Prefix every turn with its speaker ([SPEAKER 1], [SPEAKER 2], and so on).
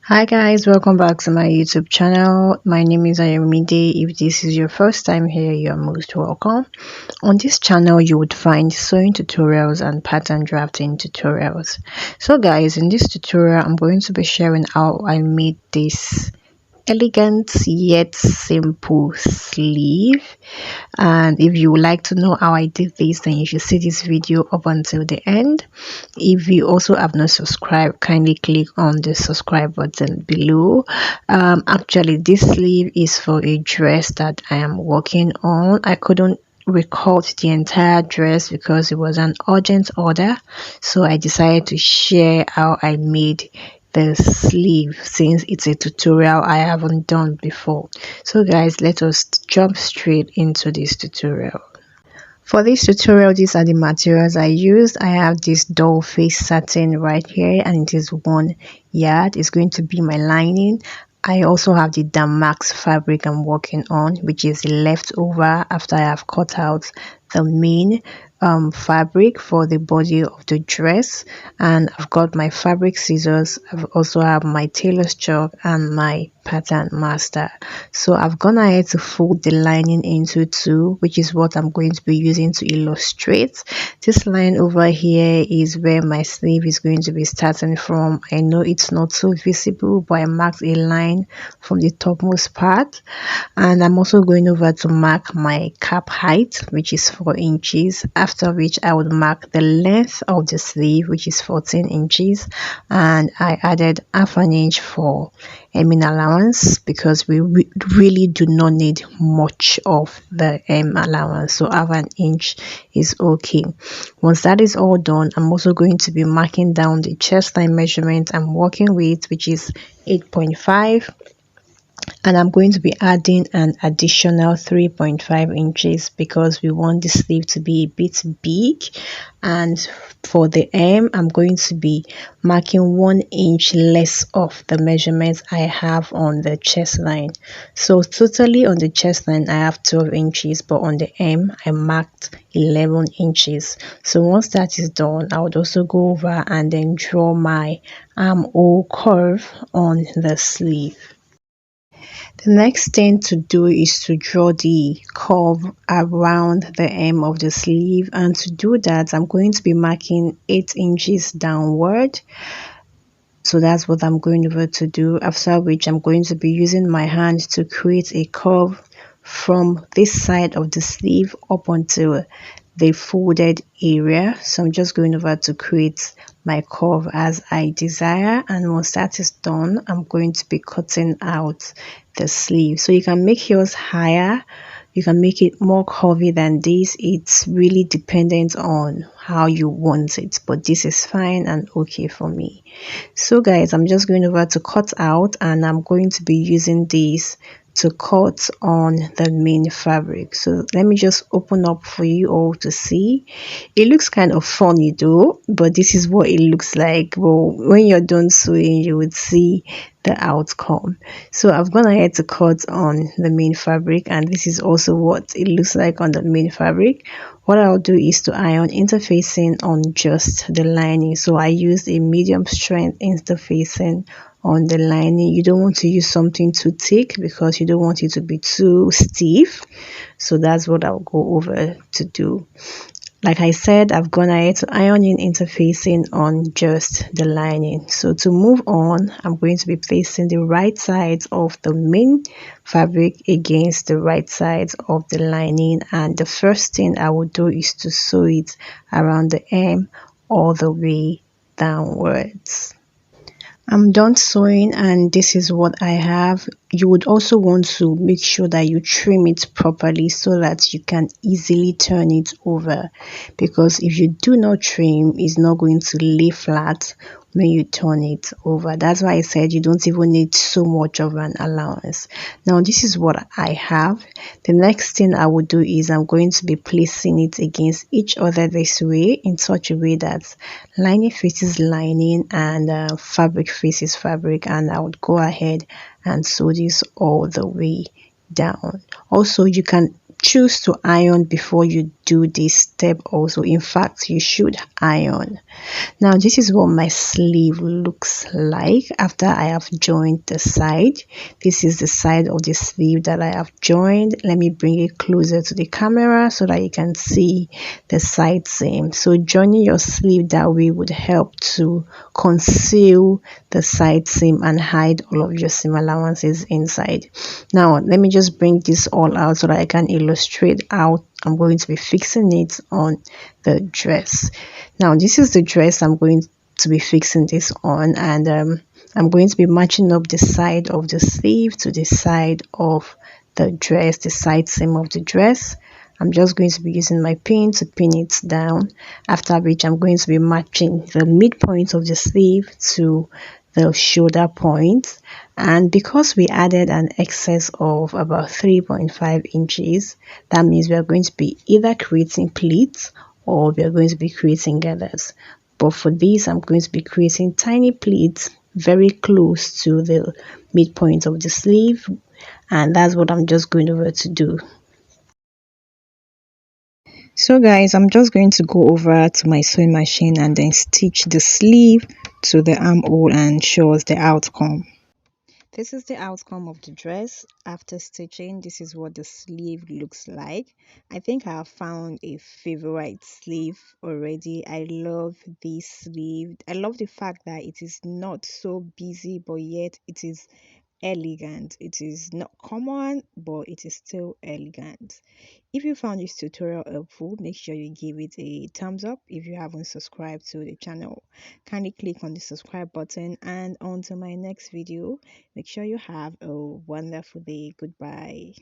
[SPEAKER 1] Hi guys, welcome back to my YouTube channel. My name is Ayomide. If this is your first time here, you are most welcome. On this channel, you would find sewing tutorials and pattern drafting tutorials. So guys, in this tutorial, I'm going to be sharing how I made this elegant yet simple sleeve. And if you would like to know how I did this, then you should see this video up until the end. If you also have not subscribed, kindly click on the subscribe button below. Actually, this sleeve is for a dress that I am working on. I couldn't record the entire dress because it was an urgent order, so I decided to share how I made the sleeve since it's a tutorial I haven't done before. So guys, let us jump straight into this tutorial. For this tutorial, these are the materials I used. I have this doll face satin right here, and it is 1 yard. It's going to be my lining. I also have the damask fabric I'm working on, which is the leftover after I have cut out the main fabric for the body of the dress. And I've got my fabric scissors. I've also have my tailor's chalk and my pattern master. So I've gone ahead to fold the lining into 2, which is what I'm going to be using to illustrate. This line over here is where my sleeve is going to be starting from. I know it's not so visible, but I marked a line from the topmost part, and I'm also going over to mark my cap height, which is 4 inches, after which I would mark the length of the sleeve, which is 14 inches, and I added half an inch for hemming allowance because we really do not need much of the hem allowance, so half an inch is okay. Once that is all done, I'm also going to be marking down the chest line measurement I'm working with, which is 8.5, and I'm going to be adding an additional 3.5 inches because we want the sleeve to be a bit big. And for the hem, I'm going to be marking 1 inch less of the measurements I have on the chest line. So totally on the chest line I have 12 inches, but on the hem I marked 11 inches. So once that is done, I would also go over and then draw my armhole curve on the sleeve. The next thing to do is to draw the curve around the hem of the sleeve, and to do that I'm going to be marking 8 inches downward. So that's what I'm going over to do, after which I'm going to be using my hand to create a curve from this side of the sleeve up until the folded area. So I'm just going over to create my curve as I desire, and once that is done, I'm going to be cutting out the sleeve. So you can make yours higher, you can make it more curvy than this. It's really dependent on how you want it, but this is fine and okay for me. So guys, I'm just going over to cut out, and I'm going to be using this to cut on the main fabric. So let me just open up for you all to see. It looks kind of funny though, but this is what it looks like. Well, when you're done sewing, you would see the outcome. So I've gone ahead to cut on the main fabric, and this is also what it looks like on the main fabric. What I'll do is to iron interfacing on just the lining. So I used a medium strength interfacing on the lining. You don't want to use something too thick because you don't want it to be too stiff. So that's what I'll go over to do. Like I said, I've gone ahead to iron in interfacing on just the lining. So to move on, I'm going to be placing the right sides of the main fabric against the right sides of the lining, and the first thing I will do is to sew it around the hem all the way downwards. I'm done sewing, and this is what I have. You would also want to make sure that you trim it properly so that you can easily turn it over, because if you do not trim, it's not going to lay flat when you turn it over. That's why I said you don't even need so much of an allowance. Now this is what I have. The next thing I will do is I'm going to be placing it against each other this way, in such a way that lining faces lining and fabric faces fabric, and I would go ahead and sew this all the way down. Also, you can choose to iron before you do this step also. In fact, you should iron. Now this is what my sleeve looks like after I have joined the side. This is the side of the sleeve that I have joined. Let me bring it closer to the camera so that you can see the side seam. So joining your sleeve that way would help to conceal the side seam and hide all of your seam allowances inside. Now let me just bring this all out so that I can illustrate how I'm going to be fixing it on the dress. Now this is the dress I'm going to be fixing this on, and I'm going to be matching up the side of the sleeve to the side of the dress, the side seam of the dress. I'm just going to be using my pin to pin it down, after which I'm going to be matching the midpoint of the sleeve to the shoulder point. And because we added an excess of about 3.5 inches, that means we are going to be either creating pleats or we are going to be creating gathers. But for this, I'm going to be creating tiny pleats very close to the midpoint of the sleeve, and that's what I'm just going over to do. So guys, I'm just going to go over to my sewing machine and then stitch the sleeve to the armhole and show us the outcome. This is the outcome of the dress. After stitching, this is what the sleeve looks like. I think I have found a favorite sleeve already. I love this sleeve. I love the fact that it is not so busy, but yet it is elegant. It is not common, but it is still elegant. If you found this tutorial helpful, make sure you give it a thumbs up. If you haven't subscribed to the channel, kindly click on the subscribe button, and on to my next video. Make sure you have a wonderful day. Goodbye.